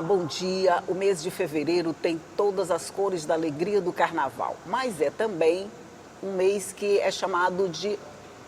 Olá, bom dia. O mês de fevereiro tem todas as cores da alegria do carnaval, mas é também um mês que é chamado de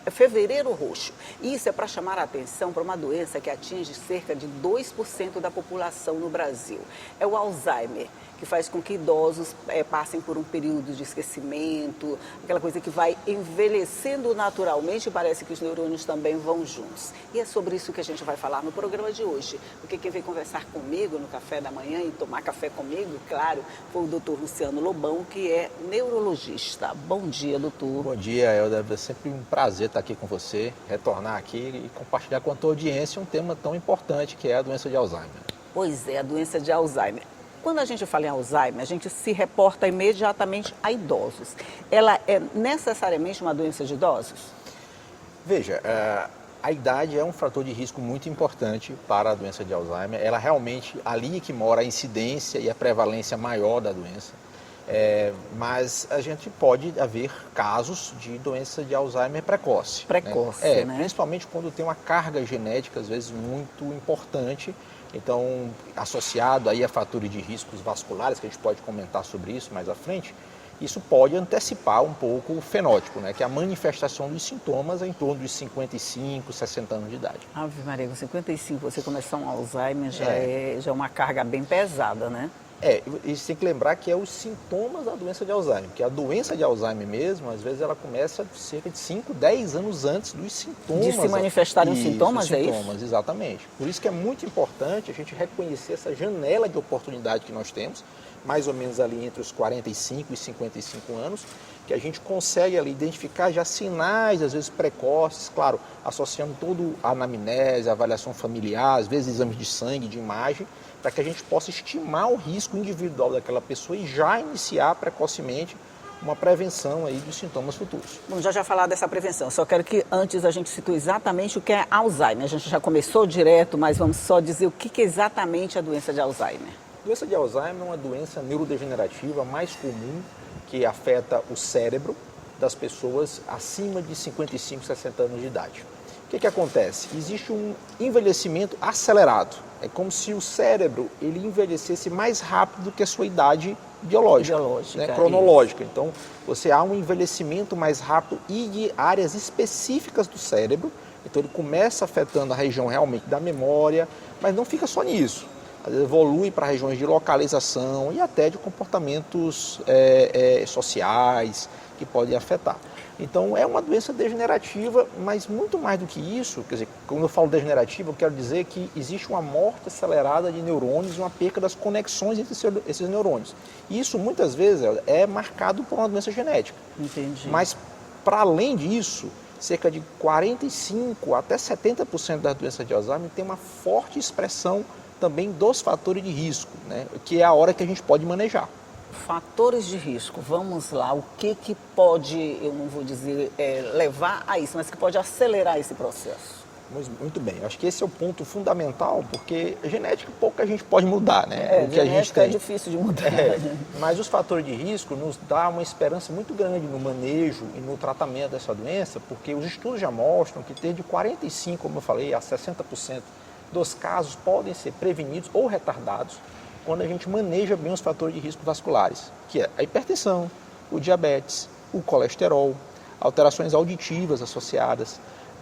Fevereiro Roxo. Isso é para chamar a atenção para uma doença que atinge cerca de 2% da população no Brasil. É o Alzheimer, que faz com que idosos passem por um período de esquecimento, aquela coisa que vai envelhecendo naturalmente e parece que os neurônios também vão juntos. E é sobre isso que a gente vai falar no programa de hoje. Porque quem veio conversar comigo no café da manhã e tomar café comigo, claro, foi o doutor Luciano Lobão, que é neurologista. Bom dia, doutor. Bom dia, Elda. É sempre um prazer estar aqui com você, retornar aqui e compartilhar com a tua audiência um tema tão importante que é a doença de Alzheimer. Pois é, a doença de Alzheimer. Quando a gente fala em Alzheimer, a gente se reporta imediatamente a idosos. Ela é necessariamente uma doença de idosos? Veja, a idade é um fator de risco muito importante para a doença de Alzheimer. Ela realmente, ali que mora a incidência e a prevalência maior da doença. Mas a gente pode haver casos de doença de Alzheimer precoce. Precoce, né? Principalmente quando tem uma carga genética, às vezes, muito importante. Então, associado aí a fatores de riscos vasculares, que a gente pode comentar sobre isso mais à frente, isso pode antecipar um pouco o fenótipo, né? Que é a manifestação dos sintomas em torno dos 55, 60 anos de idade. Ave Maria, com 55 você começar um Alzheimer já é uma carga bem pesada, né? E você tem que lembrar que é os sintomas da doença de Alzheimer, que a doença de Alzheimer mesmo, às vezes ela começa cerca de 5, 10 anos antes dos sintomas. De se manifestarem os sintomas, é isso? Exatamente. Por isso que é muito importante a gente reconhecer essa janela de oportunidade que nós temos, mais ou menos ali entre os 45 e 55 anos, que a gente consegue ali identificar já sinais, às vezes precoces, claro, associando todo a anamnese, a avaliação familiar, às vezes exames de sangue, de imagem, para que a gente possa estimar o risco individual daquela pessoa e já iniciar precocemente uma prevenção aí dos sintomas futuros. Bom, já falar dessa prevenção, só quero que antes a gente situe exatamente o que é Alzheimer. A gente já começou direto, mas vamos só dizer o que é exatamente a doença de Alzheimer. A doença de Alzheimer é uma doença neurodegenerativa mais comum que afeta o cérebro das pessoas acima de 55, 60 anos de idade. O que acontece? Existe um envelhecimento acelerado. É como se o cérebro ele envelhecesse mais rápido do que a sua idade biológica, né? Cronológica. Então, há um envelhecimento mais rápido e de áreas específicas do cérebro. Então, ele começa afetando a região realmente da memória, mas não fica só nisso. Às vezes evolui para regiões de localização e até de comportamentos sociais que podem afetar. Então, é uma doença degenerativa, mas muito mais do que isso, quer dizer, quando eu falo degenerativa, eu quero dizer que existe uma morte acelerada de neurônios e uma perca das conexões entre esses neurônios. E isso, muitas vezes, é marcado por uma doença genética. Entendi. Mas, para além disso, cerca de 45% até 70% das doenças de Alzheimer tem uma forte expressão também dos fatores de risco, né, que é a hora que a gente pode manejar. Fatores de risco, vamos lá, o que pode, eu não vou dizer levar a isso, mas que pode acelerar esse processo? Muito bem, acho que esse é o ponto fundamental, porque a genética pouca gente pode mudar, né? O que a gente tem é difícil de mudar. Mas os fatores de risco nos dá uma esperança muito grande no manejo e no tratamento dessa doença, porque os estudos já mostram que de 45%, como eu falei, a 60% dos casos podem ser prevenidos ou retardados quando a gente maneja bem os fatores de risco vasculares, que é a hipertensão, o diabetes, o colesterol, alterações auditivas associadas,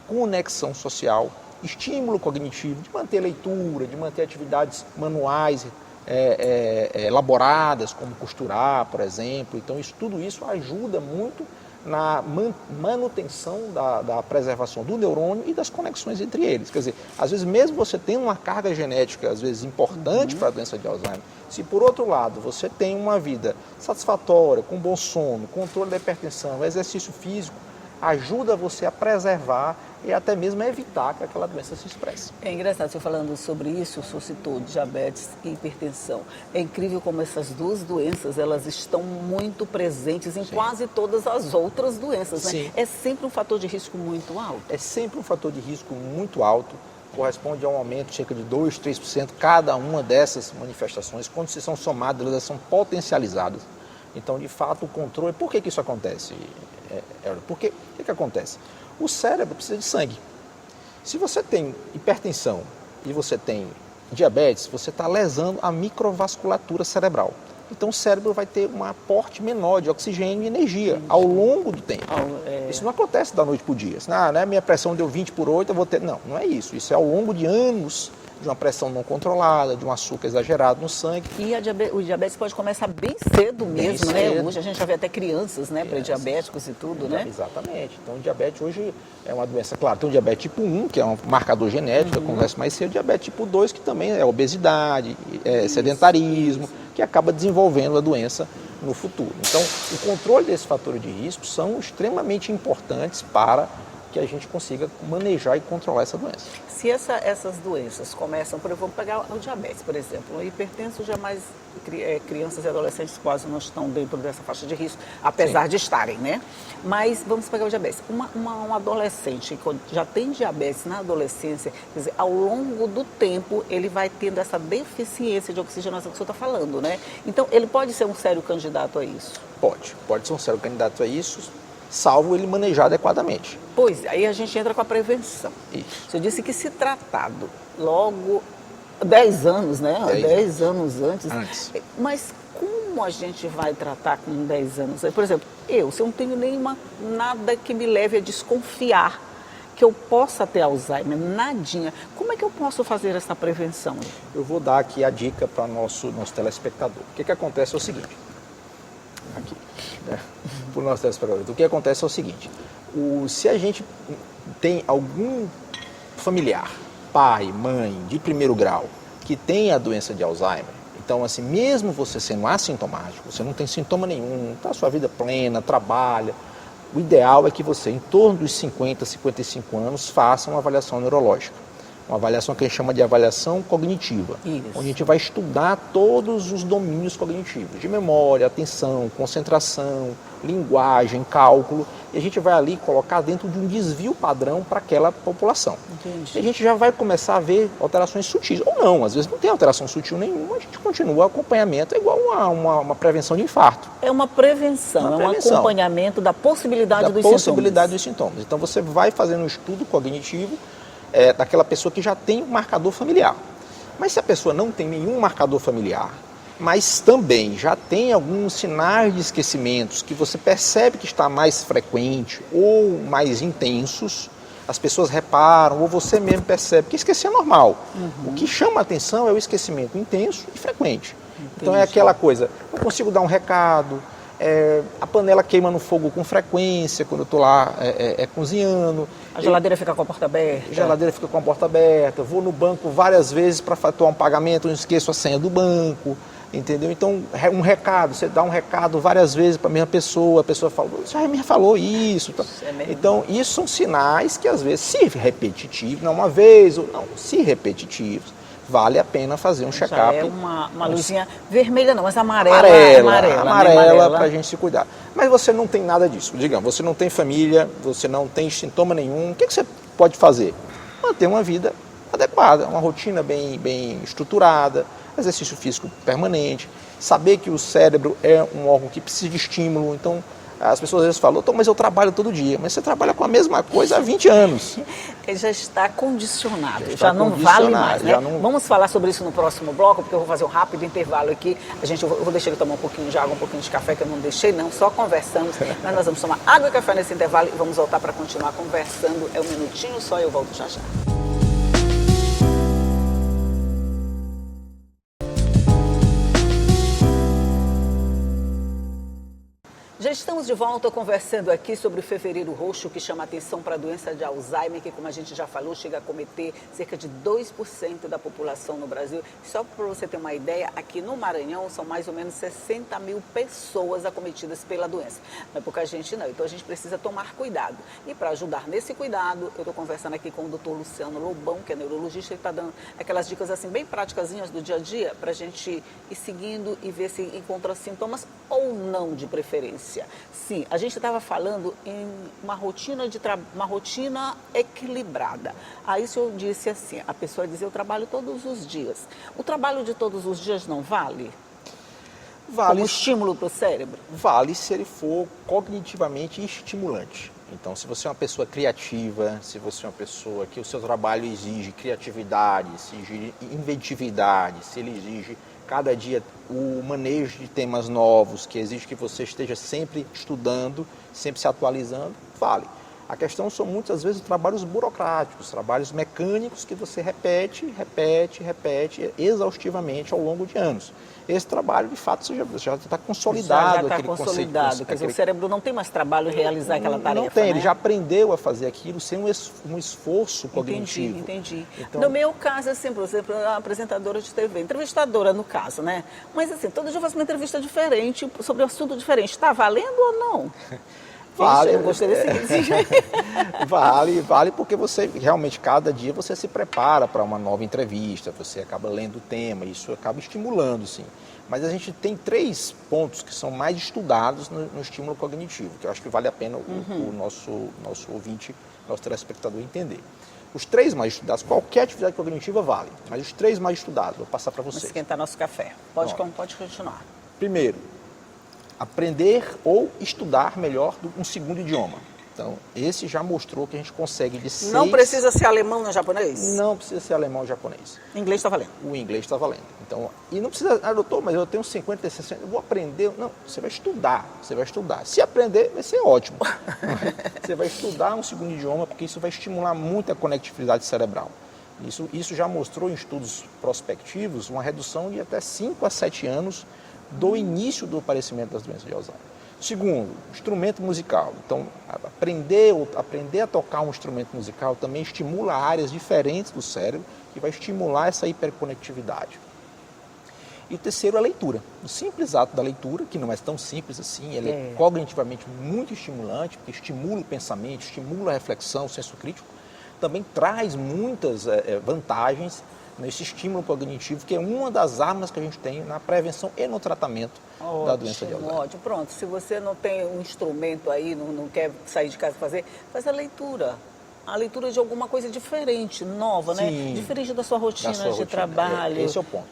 conexão social, estímulo cognitivo, de manter leitura, de manter atividades manuais elaboradas, como costurar, por exemplo. Então, tudo isso ajuda muito na manutenção da preservação do neurônio e das conexões entre eles. Quer dizer, às vezes mesmo você tendo uma carga genética, às vezes importante para a doença de Alzheimer, se por outro lado você tem uma vida satisfatória, com bom sono, controle da hipertensão, exercício físico, ajuda você a preservar e até mesmo a evitar que aquela doença se expresse. É engraçado, você falando sobre isso, o senhor citou diabetes e hipertensão. É incrível como essas duas doenças, elas estão muito presentes em quase todas as outras doenças, né? Sim. É sempre um fator de risco muito alto. É sempre um fator de risco muito alto, corresponde a um aumento de cerca de 2, 3% cada uma dessas manifestações. Quando se são somadas, elas são potencializadas. Então, de fato, o controle... Por que isso acontece? Porque o que acontece? O cérebro precisa de sangue. Se você tem hipertensão e você tem diabetes, você está lesando a microvasculatura cerebral. Então o cérebro vai ter um aporte menor de oxigênio e energia ao longo do tempo. Isso não acontece da noite para o dia. Né? Minha pressão deu 20/8, eu vou ter... Não, não é isso. Isso é ao longo de anos de uma pressão não controlada, de um açúcar exagerado no sangue. E o diabetes pode começar bem cedo mesmo, né? Hoje a gente já vê até crianças, né, pré-diabéticos e tudo, né? Exatamente. Então o diabetes hoje é uma doença, claro, tem o diabetes tipo 1, que é um marcador genético, eu converso mais cedo, o diabetes tipo 2, que também é obesidade, sedentarismo, que acaba desenvolvendo a doença no futuro. Então, o controle desses fatores de risco são extremamente importantes para que a gente consiga manejar e controlar essa doença. Se essas doenças começam, vamos pegar o diabetes, por exemplo, o hipertenso já mais crianças e adolescentes quase não estão dentro dessa faixa de risco, apesar de estarem, né? Mas vamos pegar o diabetes. Um adolescente que já tem diabetes na adolescência, quer dizer, ao longo do tempo ele vai tendo essa deficiência de oxigenação que o senhor está falando, né? Então ele pode ser um sério candidato a isso? Pode ser um sério candidato a isso, salvo ele manejar adequadamente. Pois, aí a gente entra com a prevenção. Isso. Você disse que se tratado logo 10 anos, né? 10 anos antes. Mas como a gente vai tratar com 10 anos? Por exemplo, se eu não tenho nada que me leve a desconfiar que eu possa ter Alzheimer, nadinha, como é que eu posso fazer essa prevenção? Eu vou dar aqui a dica para nosso telespectador. O que acontece é o seguinte, aqui, né? Para o nosso telespectador, o que acontece é o seguinte, se a gente tem algum familiar, pai, mãe, de primeiro grau, que tem a doença de Alzheimer, então, assim, mesmo você sendo assintomático, você não tem sintoma nenhum, está a sua vida plena, trabalha, o ideal é que você, em torno dos 50, 55 anos, faça uma avaliação neurológica. Uma avaliação que a gente chama de avaliação cognitiva. Isso. Onde a gente vai estudar todos os domínios cognitivos, de memória, atenção, concentração, linguagem, cálculo, e a gente vai ali colocar dentro de um desvio padrão para aquela população. Entendi. E a gente já vai começar a ver alterações sutis, ou não, às vezes não tem alteração sutil nenhuma, a gente continua o acompanhamento, é igual uma prevenção de infarto. É uma prevenção, um acompanhamento da possibilidade dos sintomas. Então você vai fazendo um estudo cognitivo daquela pessoa que já tem um marcador familiar. Mas se a pessoa não tem nenhum marcador familiar, mas também já tem alguns sinais de esquecimentos que você percebe que está mais frequente ou mais intensos, as pessoas reparam ou você mesmo percebe que esquecer é normal. O que chama a atenção é o esquecimento intenso e frequente. Entendi. Então é aquela coisa, não consigo dar um recado, a panela queima no fogo com frequência quando eu estou lá cozinhando. A geladeira fica com a porta aberta. A geladeira fica com a porta aberta. Vou no banco várias vezes para efetuar um pagamento, não esqueço a senha do banco. Entendeu? Então, um recado, você dá um recado várias vezes para a mesma pessoa, a pessoa fala, você já me falou isso. Então, isso são sinais que às vezes, se repetitivos, não uma vez ou não, se repetitivos, vale a pena fazer um check-up. É uma luzinha vermelha não, mas amarela para a gente se cuidar. Mas você não tem nada disso, digamos, você não tem família, você não tem sintoma nenhum, o que você pode fazer? Manter uma vida adequada, uma rotina bem estruturada, exercício físico permanente, saber que o cérebro é um órgão que precisa de estímulo, então as pessoas às vezes falam, mas eu trabalho todo dia, mas você trabalha com a mesma coisa há 20 anos. Ele já está condicionado, já não vale mais, né? Vamos falar sobre isso no próximo bloco, porque eu vou fazer um rápido intervalo aqui, eu vou deixar ele tomar um pouquinho de água, um pouquinho de café, que eu não deixei não, só conversamos, mas nós vamos tomar água e café nesse intervalo e vamos voltar para continuar conversando, é um minutinho só e eu volto já já. Já estamos de volta conversando aqui sobre o fevereiro roxo, que chama atenção para a doença de Alzheimer, que, como a gente já falou, chega a cometer cerca de 2% da população no Brasil. Só para você ter uma ideia, aqui no Maranhão são mais ou menos 60 mil pessoas acometidas pela doença. Não é pouca gente não, então a gente precisa tomar cuidado. E para ajudar nesse cuidado, eu estou conversando aqui com o Dr. Luciano Lobão, que é neurologista, e está dando aquelas dicas assim bem práticazinhas do dia a dia, para a gente ir seguindo e ver se encontra sintomas ou não de preferência. Sim, a gente estava falando em uma rotina equilibrada. Aí o senhor disse assim, a pessoa diz, eu trabalho todos os dias. O trabalho de todos os dias não vale? Vale. Como estímulo para o cérebro? Vale se ele for cognitivamente estimulante. Então, se você é uma pessoa criativa, se você é uma pessoa que o seu trabalho exige criatividade, se exige inventividade, se ele exige cada dia o manejo de temas novos, que exige que você esteja sempre estudando, sempre se atualizando, vale. A questão são muitas vezes trabalhos burocráticos, trabalhos mecânicos que você repete exaustivamente ao longo de anos. Esse trabalho, de fato, já está consolidado. Já está consolidado, quer dizer, o cérebro não tem mais trabalho em realizar aquela tarefa, Não tem, né? ele já aprendeu a fazer aquilo sem um esforço cognitivo. Entendi. Então, no meu caso, assim, por exemplo, a apresentadora de TV, entrevistadora no caso, né? Mas assim, todo dia eu faço uma entrevista diferente, sobre um assunto diferente. Está valendo ou não? Vale, eu gostei desse jeito. Vale porque você realmente cada dia você se prepara para uma nova entrevista, você acaba lendo o tema, isso acaba estimulando, sim. Mas a gente tem 3 pontos que são mais estudados no estímulo cognitivo, que eu acho que vale a pena o nosso ouvinte, nosso telespectador entender. Os 3 mais estudados, qualquer atividade cognitiva vale, mas os 3 mais estudados, vou passar para vocês. Vamos esquentar nosso café. Pode continuar. Primeiro, aprender ou estudar melhor um segundo idioma. Então, esse já mostrou que a gente consegue de 6... Não precisa ser alemão nem japonês? Não precisa ser alemão ou japonês. Inglês está valendo? O inglês está valendo. Então, e não precisa, doutor, mas eu tenho 50, 60, eu vou aprender. Não, você vai estudar. Se aprender, vai ser ótimo. Você vai estudar um segundo idioma, porque isso vai estimular muito a conectividade cerebral. Isso já mostrou em estudos prospectivos uma redução de até 5 a 7 anos do início do aparecimento das doenças de Alzheimer. Segundo, instrumento musical. Então, aprender a tocar um instrumento musical também estimula áreas diferentes do cérebro, que vai estimular essa hiperconectividade. E o terceiro é a leitura. O simples ato da leitura, que não é tão simples assim, ele é cognitivamente muito estimulante, porque estimula o pensamento, estimula a reflexão, o senso crítico, também traz muitas vantagens nesse estímulo cognitivo, que é uma das armas que a gente tem na prevenção e no tratamento da doença de Alzheimer. Ótimo, pronto. Se você não tem um instrumento aí, não quer sair de casa fazer, faz a leitura. A leitura de alguma coisa diferente, nova, Sim, né? Diferente da sua rotina de trabalho. Esse é o ponto.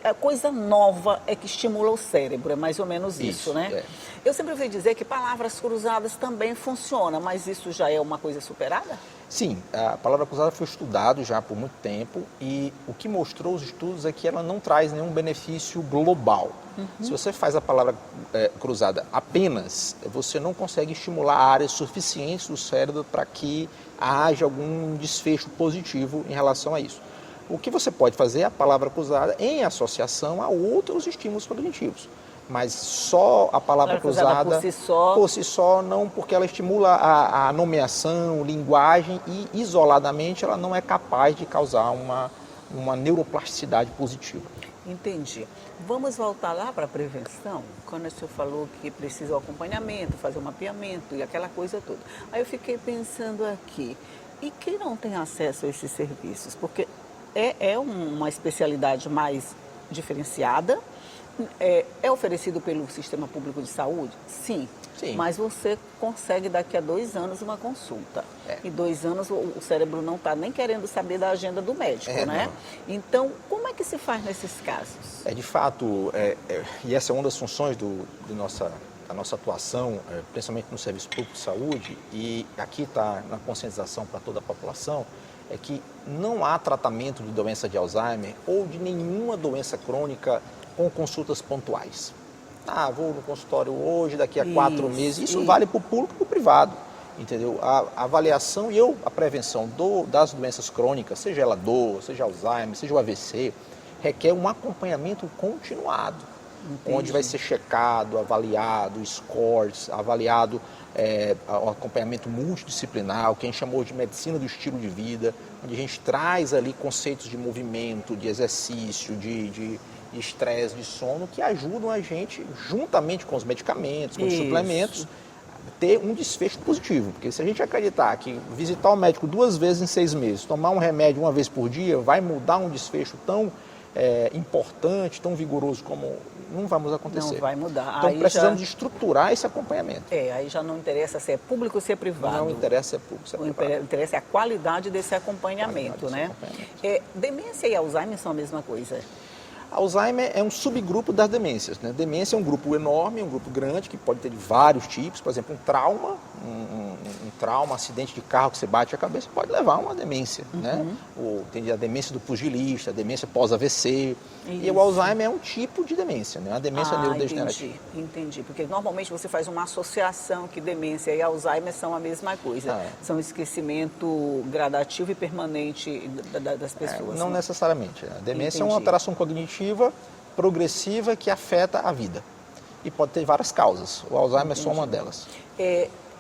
A coisa nova é que estimula o cérebro, é mais ou menos isso, né? É. Eu sempre ouvi dizer que palavras cruzadas também funcionam, mas isso já é uma coisa superada? Sim, a palavra cruzada foi estudado já por muito tempo e o que mostrou os estudos é que ela não traz nenhum benefício global. Se você faz a palavra cruzada apenas, você não consegue estimular áreas suficientes do cérebro para que haja algum desfecho positivo em relação a isso. O que você pode fazer é a palavra cruzada em associação a outros estímulos cognitivos. Mas só a palavra cruzada por si só não, porque ela estimula a nomeação, linguagem e isoladamente ela não é capaz de causar uma neuroplasticidade positiva. Entendi. Vamos voltar lá para a prevenção, quando o senhor falou que precisa o acompanhamento, fazer o mapeamento e aquela coisa toda. Aí eu fiquei pensando aqui, e quem não tem acesso a esses serviços? Porque é uma especialidade mais diferenciada, é oferecido pelo Sistema Público de Saúde? Sim. Mas você consegue daqui a 2 anos uma consulta. Em 2 anos o cérebro não está nem querendo saber da agenda do médico, né? Não. Então, como é que se faz nesses casos? De fato, e essa é uma das funções da nossa atuação, principalmente no Serviço Público de Saúde, e aqui está na conscientização para toda a população, é que não há tratamento de doença de Alzheimer ou de nenhuma doença crônica com consultas pontuais. Vou no consultório hoje, daqui a 4 meses. Isso vale para o público e para o privado, entendeu? A avaliação e a prevenção das doenças crônicas, seja ela dor, seja Alzheimer, seja o AVC, requer um acompanhamento continuado. Entendi. Onde vai ser checado, avaliado, scores, avaliado o acompanhamento multidisciplinar, o que a gente chamou de medicina do estilo de vida, onde a gente traz ali conceitos de movimento, de exercício, de estresse, de sono, que ajudam a gente, juntamente com os medicamentos, com os suplementos, ter um desfecho positivo. Porque se a gente acreditar que visitar o médico 2 vezes em 6 meses, tomar um remédio 1 vez por dia, vai mudar um desfecho tão importante, tão vigoroso como não vamos acontecer. Não vai mudar. Então aí precisamos de estruturar esse acompanhamento. Aí já não interessa se é público ou se é privado. Não interessa se é público ou se é privado. O interessa é a qualidade desse acompanhamento, né? Demência e Alzheimer são a mesma coisa? Alzheimer é um subgrupo das demências, né? Demência é um grupo enorme, um grupo grande, que pode ter de vários tipos. Por exemplo, um trauma, trauma, acidente de carro que você bate a cabeça pode levar a uma demência, né? Tem a demência do pugilista, a demência pós-AVC. E o Alzheimer é um tipo de demência, né? Uma demência neurodegenerativa. Entendi. Porque normalmente você faz uma associação que demência e Alzheimer são a mesma coisa. São esquecimento gradativo e permanente das pessoas. Não necessariamente. A demência é uma alteração cognitiva progressiva que afeta a vida. E pode ter várias causas. O Alzheimer é só uma delas.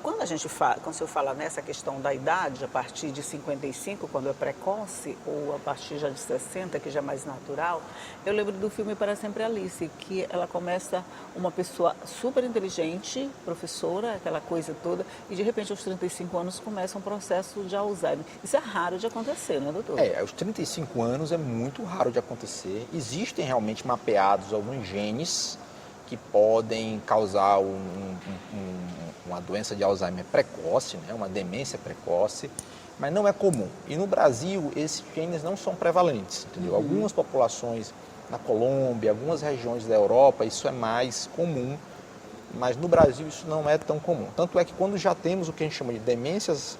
Quando quando o senhor fala nessa questão da idade, a partir de 55, quando é precoce, ou a partir já de 60, que já é mais natural, eu lembro do filme Para Sempre Alice, que ela começa uma pessoa super inteligente, professora, aquela coisa toda, e de repente aos 35 anos começa um processo de Alzheimer. Isso é raro de acontecer, não é, doutor? Aos 35 anos é muito raro de acontecer. Existem realmente mapeados alguns genes que podem causar uma doença de Alzheimer precoce, né? Uma demência precoce, mas não é comum. E no Brasil, esses genes não são prevalentes, entendeu? Algumas populações na Colômbia, algumas regiões da Europa, isso é mais comum, mas no Brasil isso não é tão comum. Tanto é que quando já temos o que a gente chama de demências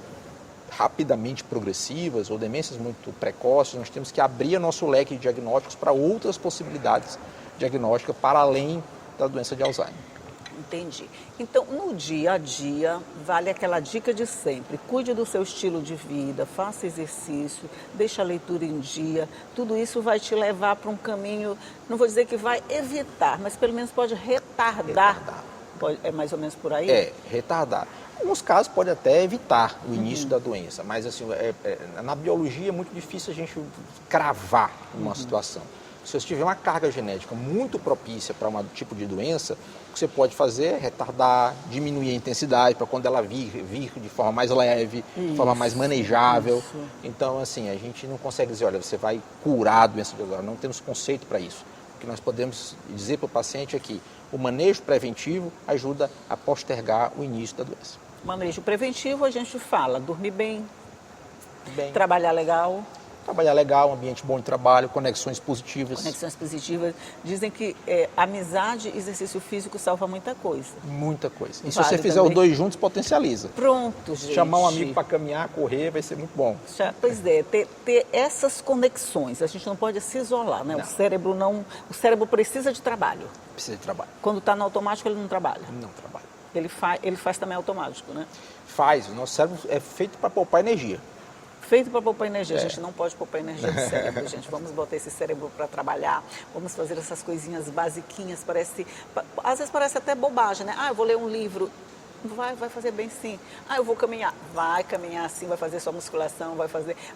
rapidamente progressivas ou demências muito precoces, nós temos que abrir nosso leque de diagnósticos para outras possibilidades diagnósticas para além da doença de Alzheimer. Entendi. Então, no dia a dia, vale aquela dica de sempre. Cuide do seu estilo de vida, faça exercício, deixe a leitura em dia. Tudo isso vai te levar para um caminho, não vou dizer que vai evitar, mas pelo menos pode retardar. É mais ou menos por aí? Retardar. Em alguns casos pode até evitar o início da doença, mas assim, na biologia é muito difícil a gente cravar uma situação. Se você tiver uma carga genética muito propícia para um tipo de doença, o que você pode fazer é retardar, diminuir a intensidade para quando ela vir de forma mais leve, de forma mais manejável. Então, assim, a gente não consegue dizer, olha, você vai curar a doença de Alzheimer, não temos conceito para isso. O que nós podemos dizer para o paciente é que o manejo preventivo ajuda a postergar o início da doença. Manejo preventivo, a gente fala, dormir bem. Trabalhar legal. Trabalhar legal, um ambiente bom de trabalho, conexões positivas. Conexões positivas. Dizem que amizade e exercício físico salva muita coisa. Muita coisa. E se você fizer os dois juntos, potencializa. Pronto, gente. Chamar um amigo para caminhar, correr, vai ser muito bom. Pois é, ter essas conexões. A gente não pode se isolar, né? Não. O cérebro precisa de trabalho. Precisa de trabalho. Quando está no automático, ele não trabalha. Não trabalha. Ele faz também automático, né? Faz. O nosso cérebro é feito para poupar energia. Feito para poupar energia. A gente não pode poupar energia do cérebro, gente. Vamos botar esse cérebro para trabalhar, vamos fazer essas coisinhas basiquinhas. Às vezes parece até bobagem, né? Eu vou ler um livro. Vai fazer bem sim. Eu vou caminhar. Vai caminhar sim, vai fazer sua musculação,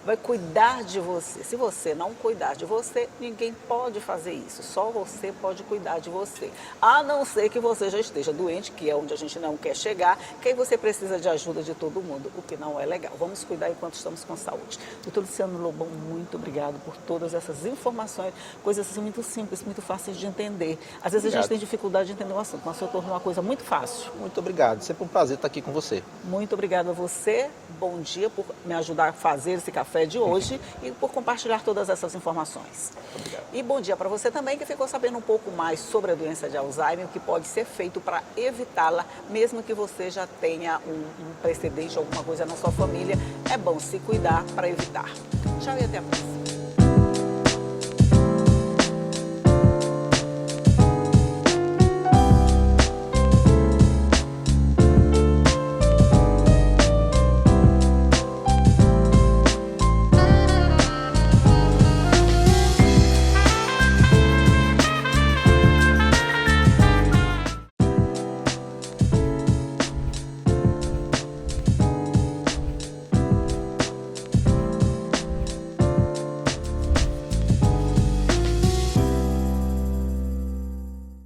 vai cuidar de você. Se você não cuidar de você, ninguém pode fazer isso. Só você pode cuidar de você. A não ser que você já esteja doente, que é onde a gente não quer chegar, que aí você precisa de ajuda de todo mundo, o que não é legal. Vamos cuidar enquanto estamos com saúde. Doutor Luciano Lobão, muito obrigado por todas essas informações, coisas assim muito simples, muito fáceis de entender. Às vezes a gente tem dificuldade de entender o assunto, mas o senhor tornou uma coisa muito fácil. Muito obrigado. Sempre um prazer estar aqui com você. Muito obrigada a você. Bom dia por me ajudar a fazer esse café de hoje e por compartilhar todas essas informações. Obrigado. E bom dia para você também que ficou sabendo um pouco mais sobre a doença de Alzheimer, o que pode ser feito para evitá-la, mesmo que você já tenha um precedente, alguma coisa na sua família. É bom se cuidar para evitar. Tchau e até a próxima.